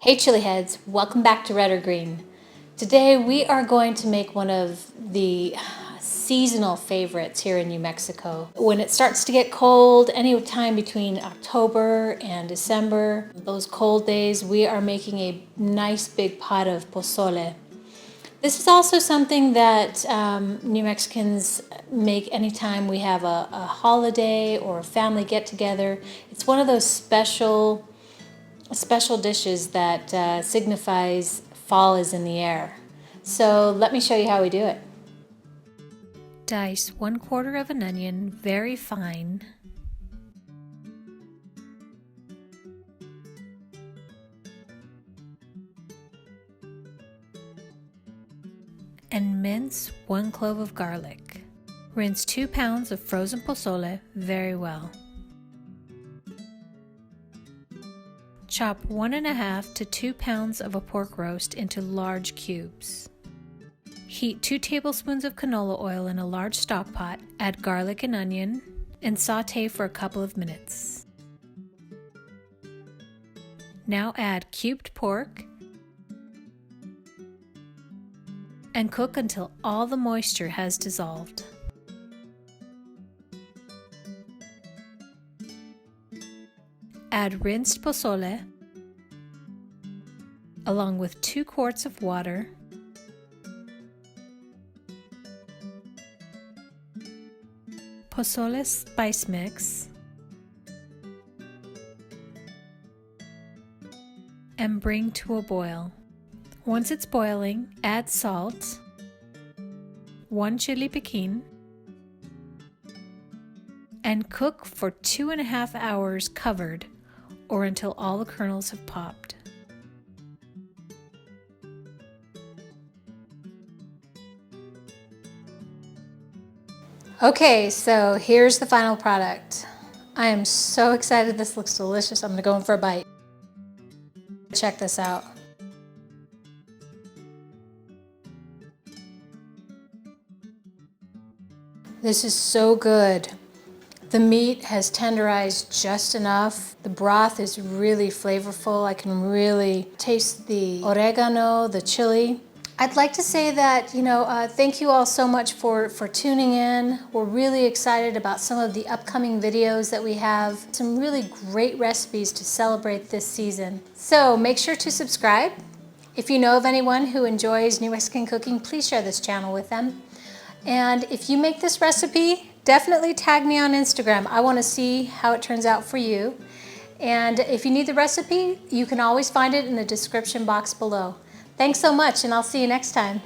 Hey Chile Heads, welcome back to Red or Green. Today we are going to make one of the seasonal favorites here in New Mexico. When it starts to get cold, any time between October and December, those cold days, we are making a nice big pot of posole. This is also something that New Mexicans make anytime we have a holiday or a family get-together. It's one of those special dishes that signifies fall is in the air. So let me show you how we do it. Dice 1/4 of an onion very fine. And mince 1 clove of garlic. Rinse 2 pounds of frozen posole very well. Chop 1½ to 2 pounds of a pork roast into large cubes. Heat 2 tablespoons of canola oil in a large stock pot, add garlic and onion, and saute for a couple of minutes. Now add cubed pork and cook until all the moisture has dissolved. Add rinsed posole along with 2 quarts of water, posole spice mix, and bring to a boil. Once it's boiling, add salt, 1 chili piquin, and cook for 2½ hours covered or until all the kernels have popped. Okay, so here's the final product. I am so excited. This looks delicious. I'm gonna go in for a bite. Check this out. This is so good. The meat has tenderized just enough. The broth is really flavorful. I can really taste the oregano, the chili. I'd like to say that, thank you all so much for tuning in. We're really excited about some of the upcoming videos that we have. Some really great recipes to celebrate this season. So make sure to subscribe. If you know of anyone who enjoys New Mexican cooking, please share this channel with them. And if you make this recipe, definitely tag me on Instagram. I want to see how it turns out for you. And if you need the recipe, you can always find it in the description box below. Thanks so much, and I'll see you next time.